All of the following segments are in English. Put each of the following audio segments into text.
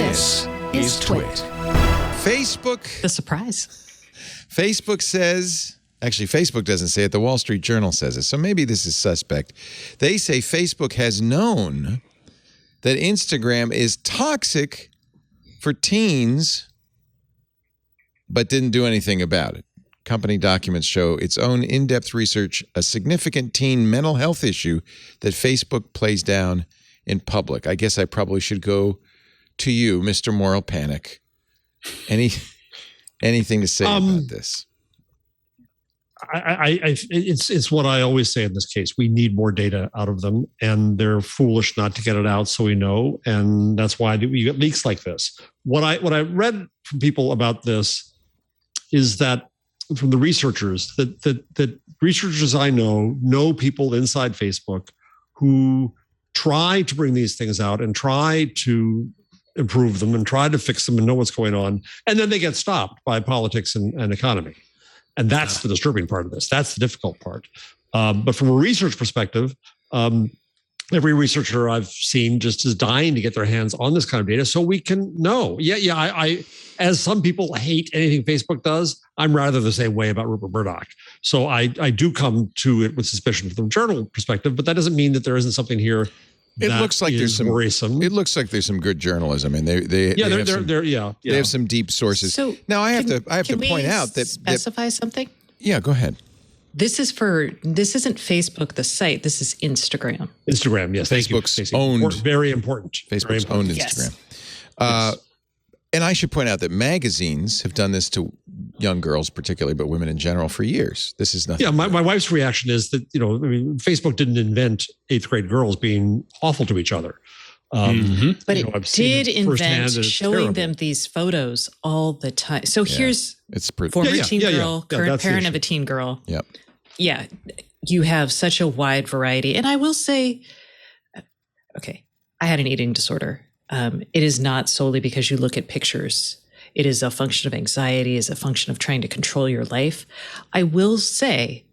This is TWiT. Facebook. The surprise. Facebook says, actually, Facebook doesn't say it. The Wall Street Journal says it. So maybe this is suspect. They say Facebook has known that Instagram is toxic for teens, but didn't do anything about it. Company documents show its own in-depth research, a significant teen mental health issue that Facebook plays down in public. I guess I probably should go to you, Mr. Moral Panic. Anything to say about this? It's what I always say in this case. We need more data out of them, and they're foolish not to get it out so we know. And that's why we get leaks like this. What I read from people about this is that from the researchers, that researchers I know people inside Facebook who try to bring these things out and try to improve them and try to fix them and know what's going on. And then they get stopped by politics and economy. And that's the disturbing part of this. That's the difficult part. But from a research perspective, every researcher I've seen just is dying to get their hands on this kind of data so we can know. I as some people hate anything Facebook does, I'm rather the same way about Rupert Murdoch. So I do come to it with suspicion from the journal perspective, but that doesn't mean that there isn't something here. It looks like there's some worrisome. It looks like there's some good journalism, and they have some deep sources. So now I have to point out that specify something. Yeah, go ahead. This isn't Facebook, the site. This is Instagram. Instagram, yes. Facebook's owned. Very important. Facebook's owned Instagram. Yes. And I should point out that magazines have done this to young girls, particularly, but women in general, for years. This is nothing. Yeah, my wife's reaction is that, Facebook didn't invent 8th grade girls being awful to each other. But it did invent showing them these photos all the time. So here's former teen girl, current parent of a teen girl. Yep. Yeah, you have such a wide variety. And I will say, okay, I had an eating disorder. It is not solely because you look at pictures. It is a function of anxiety, is a function of trying to control your life. I will say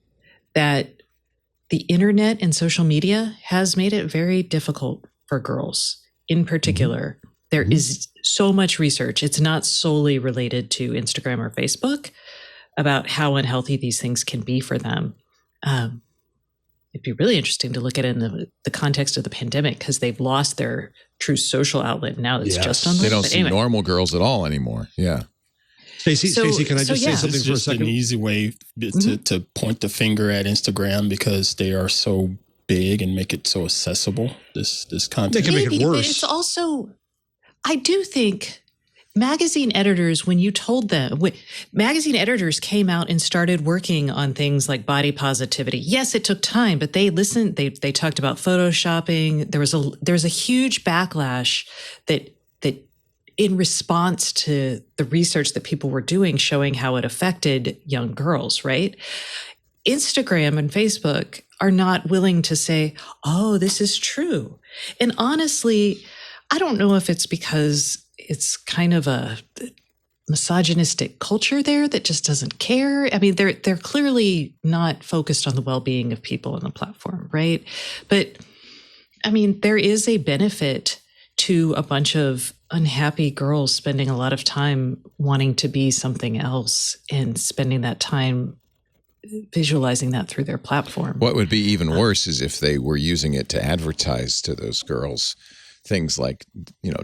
that the internet and social media has made it very difficult for girls in particular. Mm-hmm. There is so much research. It's not solely related to Instagram or Facebook about how unhealthy these things can be for them. It'd be really interesting to look at it in the context of the pandemic because they've lost their true social outlet. Now it's just online. They don't see normal girls at all anymore. Yeah. Stacey, can I just say something for a second? An easy way to point the finger at Instagram because they are so big and make it so accessible. This content. They can make it worse. But it's also, I do think magazine editors, when you told them, magazine editors came out and started working on things like body positivity. Yes, it took time, but they listened. They talked about photoshopping. There's a huge backlash that in response to the research that people were doing, showing how it affected young girls, right? Instagram and Facebook are not willing to say, oh, this is true. And honestly, I don't know if it's because it's kind of a misogynistic culture there that just doesn't care. I mean, they're clearly not focused on the well-being of people on the platform, right? But I mean, there is a benefit to a bunch of unhappy girls spending a lot of time wanting to be something else and spending that time visualizing that through their platform. What would be even worse is if they were using it to advertise to those girls things like,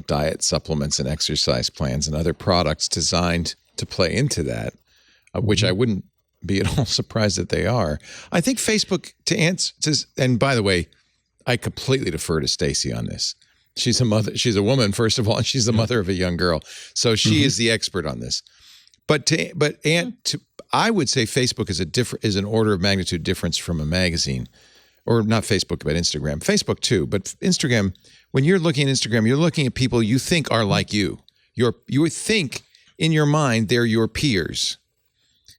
diet supplements and exercise plans and other products designed to play into that, which I wouldn't be at all surprised that they are. I think Facebook, and by the way, I completely defer to Stacey on this. She's a mother. She's a woman, first of all, and she's the mother of a young girl. So she is the expert on this. I would say Facebook is an order of magnitude difference from a magazine, or not Facebook, but Instagram. Facebook too, but Instagram. When you're looking at Instagram, you're looking at people you think are like you. You think in your mind they're your peers,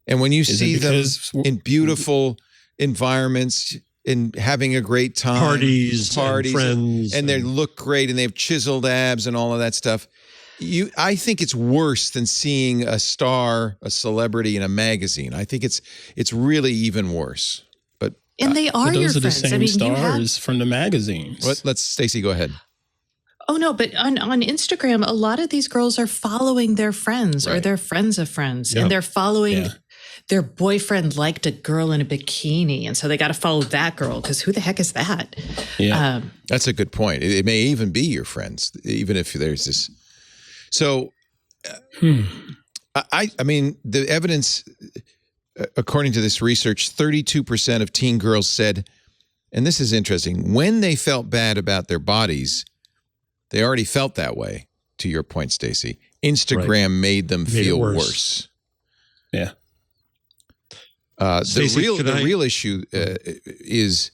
and when you see them in beautiful environments, in having a great time, parties and friends, and they look great, and they have chiseled abs and all of that stuff. I think it's worse than seeing a celebrity in a magazine. I think it's really even worse. And they are your friends. Those are the same stars from the magazines. Let's Stacey, go ahead. Oh no, but on Instagram, a lot of these girls are following their friends or their friends of friends, and they're following their boyfriend liked a girl in a bikini, and so they got to follow that girl because who the heck is that? Yeah, that's a good point. It may even be your friends, even if there's this. So, I mean, the evidence, according to this research, 32% of teen girls said, and this is interesting, when they felt bad about their bodies, they already felt that way. To your point, Stacey, Instagram made them feel worse. Yeah. Stacey, the real issue is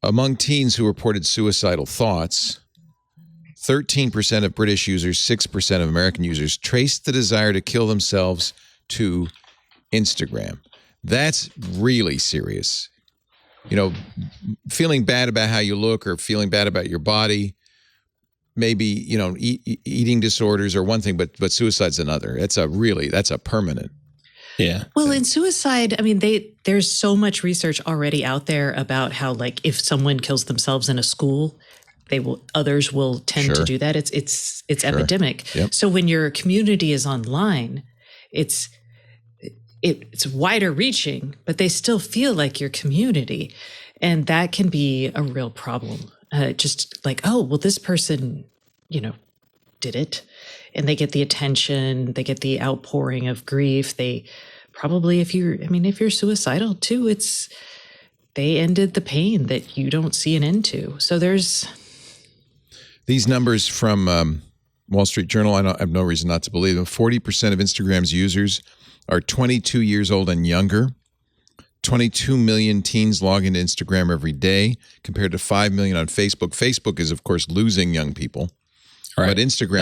among teens who reported suicidal thoughts. 13% of British users, 6% of American users traced the desire to kill themselves to Instagram. That's really serious. You know, feeling bad about how you look or feeling bad about your body, maybe, you know, eating disorders are one thing, but suicide's another. That's a permanent. Yeah. Well, in suicide, I mean, there's so much research already out there about how, like, if someone kills themselves in a school, others will tend to do that. It's epidemic. Yep. So when your community is online, it's wider reaching, but they still feel like your community, and that can be a real problem. Just like, oh, well, this person, you know, did it. And they get the attention, they get the outpouring of grief. They probably, if you're suicidal too, they ended the pain that you don't see an end to. So there's these numbers from Wall Street Journal. I have no reason not to believe them. 40% of Instagram's users are 22 years old and younger. 22 million teens log into Instagram every day, compared to 5 million on Facebook. Facebook is, of course, losing young people. Right. But Instagram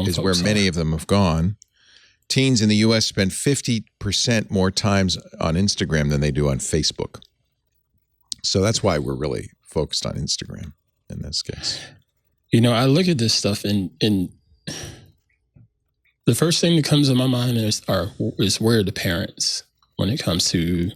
is where many of them have gone. Teens in the U.S. spend 50% more times on Instagram than they do on Facebook. So that's why we're really focused on Instagram in this case. You know, I look at this stuff and the first thing that comes to my mind is where are the parents when it comes to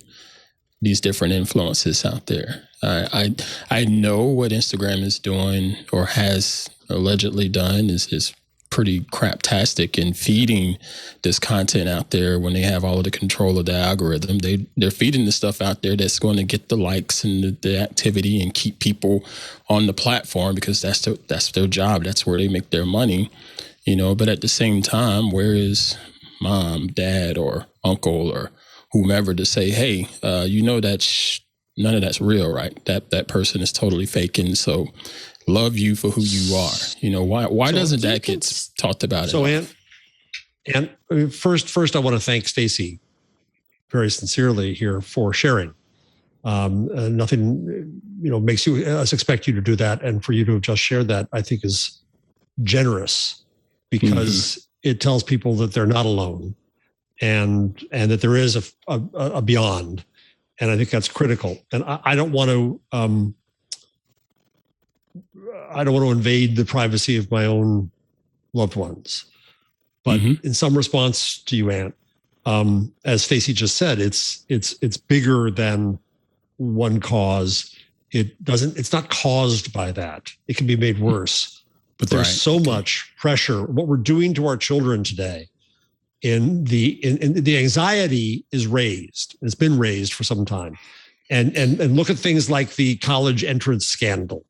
these different influences out there. I know what Instagram is doing or has allegedly done is pretty craptastic in feeding this content out there when they have all of the control of the algorithm. They're feeding the stuff out there that's going to get the likes and the activity and keep people on the platform because that's their job. That's where they make their money, you know. But at the same time, where is mom, dad, or uncle or whomever to say, hey, you know that none of that's real, right? That person is totally faking. So love you for who you are. You know, why doesn't that get talked about? So, and first, I want to thank Stacey very sincerely here for sharing. Nothing, you know, makes us expect you to do that, and for you to have just shared that, I think is generous because it tells people that they're not alone, and that there is a beyond, and I think that's critical. And I don't want to. I don't want to invade the privacy of my own loved ones, but in some response to you, Aunt, as Stacey just said, it's bigger than one cause. It's not caused by that. It can be made worse, but there's so much pressure. What we're doing to our children today, in the anxiety is raised. It's been raised for some time, and look at things like the college entrance scandal.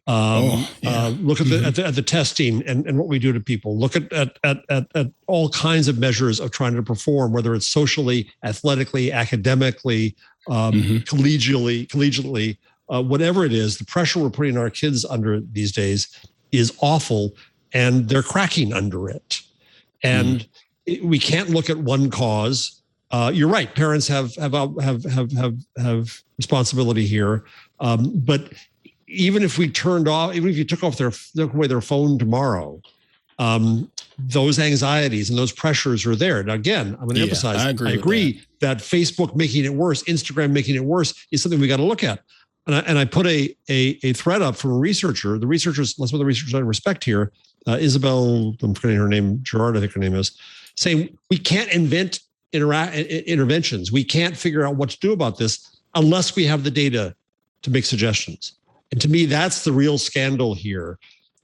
Look at the testing and what we do to people. Look at all kinds of measures of trying to perform, whether it's socially, athletically, academically, collegially, whatever it is. The pressure we're putting our kids under these days is awful, and they're cracking under it. And we can't look at one cause. You're right. Parents have responsibility here, but even if we even if you took away their phone tomorrow, those anxieties and those pressures are there. Now, again, I'm going to emphasize, I agree that Facebook making it worse, Instagram making it worse is something we got to look at. And I put a thread up from a researcher. The researchers, some of the researchers I respect here, Isabel, I'm forgetting her name, Gerard, I think her name is, saying we can't invent interventions. We can't figure out what to do about this unless we have the data to make suggestions. And to me, that's the real scandal here,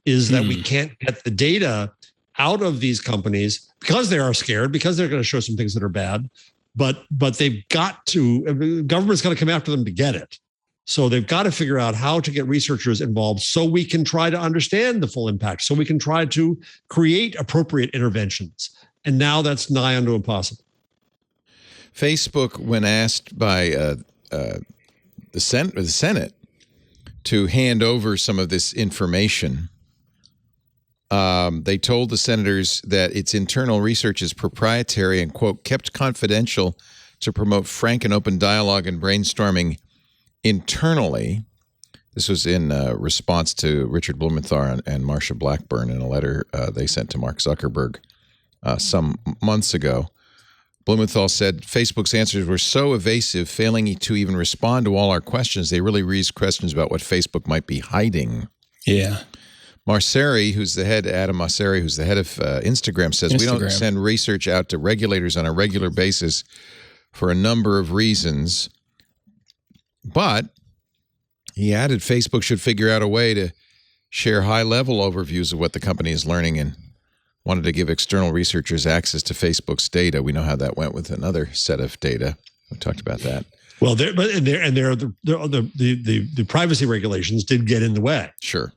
is that we can't get the data out of these companies because they are scared, because they're going to show some things that are bad. But they've got to, the government's got to come after them to get it. So they've got to figure out how to get researchers involved so we can try to understand the full impact, so we can try to create appropriate interventions. And now that's nigh unto impossible. Facebook, when asked by the Senate to hand over some of this information, they told the senators that its internal research is proprietary and, quote, kept confidential to promote frank and open dialogue and brainstorming internally. This was in response to Richard Blumenthal and Marsha Blackburn in a letter they sent to Mark Zuckerberg some months ago. Blumenthal said Facebook's answers were so evasive, failing to even respond to all our questions. They really raised questions about what Facebook might be hiding. Yeah. Mosseri, who's the head, Adam Mosseri, who's the head of Instagram, says we don't send research out to regulators on a regular basis for a number of reasons. But he added Facebook should figure out a way to share high-level overviews of what the company is learning and wanted to give external researchers access to Facebook's data. We know how that went with another set of data. We talked about that. Well, the privacy regulations did get in the way. Sure.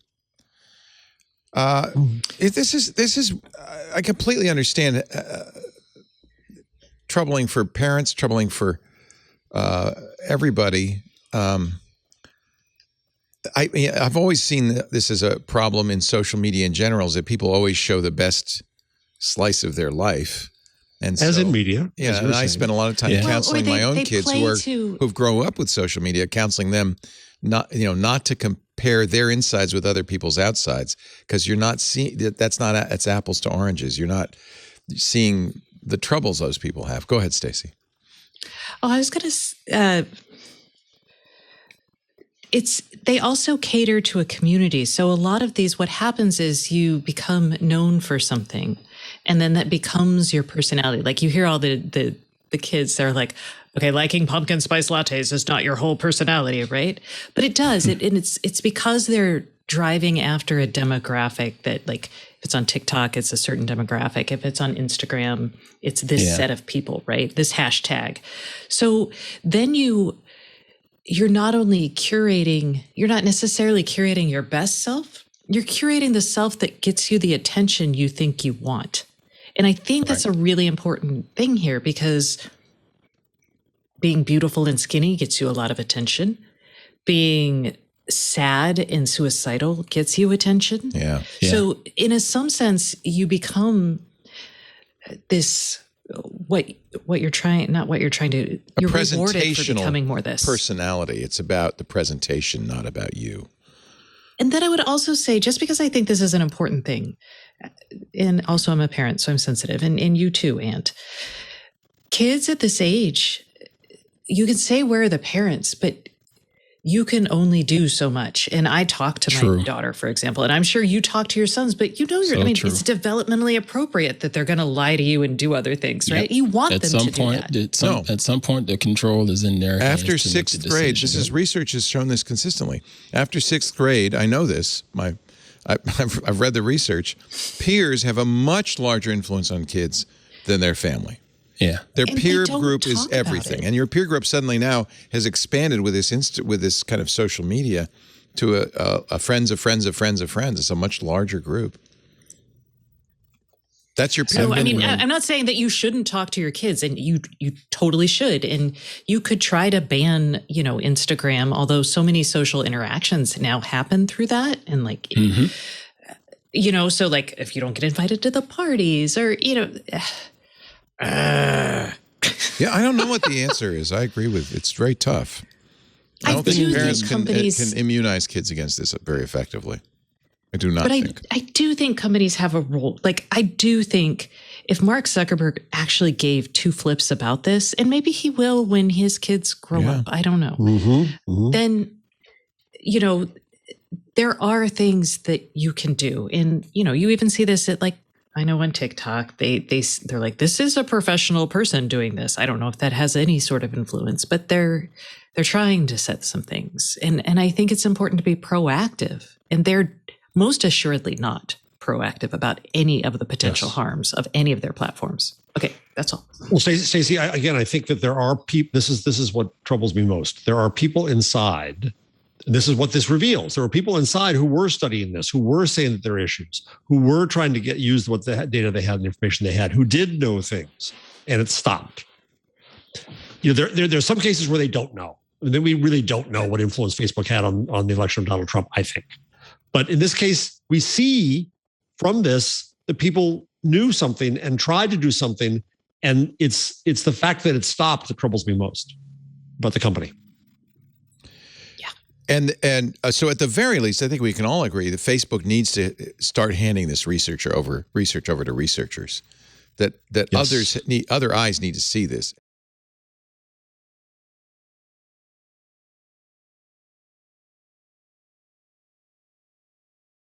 This is I completely understand. Troubling for parents, troubling for everybody. I've always seen this as a problem in social media in general, is that people always show the best slice of their life. And as in media. Yeah, and I spend a lot of time counseling my own kids who've grown up with social media, counseling them not to compare their insides with other people's outsides, because you're not seeing it's apples to oranges. You're not seeing the troubles those people have. Go ahead, Stacey. Oh, I was going to. They also cater to a community. So a lot of these, what happens is you become known for something, and then that becomes your personality. Like you hear all the kids, they're like, okay, liking pumpkin spice lattes is not your whole personality, right? But it does. It's because they're driving after a demographic that, like, if it's on TikTok, it's a certain demographic. If it's on Instagram, it's this set of people, right? This hashtag. So then you're not only curating, you're not necessarily curating your best self, you're curating the self that gets you the attention you think you want. And I think that's a really important thing here, because being beautiful and skinny gets you a lot of attention. Being sad and suicidal gets you attention. Yeah. So in some sense, you become this, you're rewarded for becoming more this. Personality. It's about the presentation, not about you. And then I would also say, just because I think this is an important thing, and also I'm a parent, so I'm sensitive, and you too, Aunt. Kids at this age, you can say, where are the parents? But you can only do so much. And I talk to my daughter, for example, and I'm sure you talk to your sons, but it's developmentally appropriate that they're going to lie to you and do other things, right? You want them to do that. At some point, the control is in their hands. After sixth grade, research has shown this consistently. After sixth grade, I know this, I've read the research, peers have a much larger influence on kids than their family. Yeah, their peer group is everything, and your peer group suddenly now has expanded with this kind of social media to a friends of friends of friends of friends. It's a much larger group. That's your. So I mean, I'm not saying that you shouldn't talk to your kids, and you totally should, and you could try to ban Instagram, although so many social interactions now happen through that, and like. So like if you don't get invited to the parties, or yeah, I don't know what the answer is. I agree with it's very tough. I don't think parents can immunize kids against this very effectively. I do not think. I do think companies have a role. Like, I do think if Mark Zuckerberg actually gave two flips about this, and maybe he will when his kids grow up, I don't know. Then, there are things that you can do. And, you even see this at, like, I know on TikTok, they're like, this is a professional person doing this. I don't know if that has any sort of influence, but they're trying to set some things. And I think it's important to be proactive. And they're most assuredly not proactive about any of the potential harms of any of their platforms. Okay, that's all. Well, Stacey, again, I think that there are people. This is what troubles me most. There are people inside. This is what this reveals. There were people inside who were studying this, who were saying that there are issues, who were trying to use what the data they had and information they had, who did know things, and it stopped. There's some cases where they don't know. And then we really don't know what influence Facebook had on the election of Donald Trump, I think. But in this case, we see from this that people knew something and tried to do something, and it's the fact that it stopped that troubles me most about the company. And so at the very least, I think we can all agree that Facebook needs to start handing this research over to researchers. That other eyes need to see this.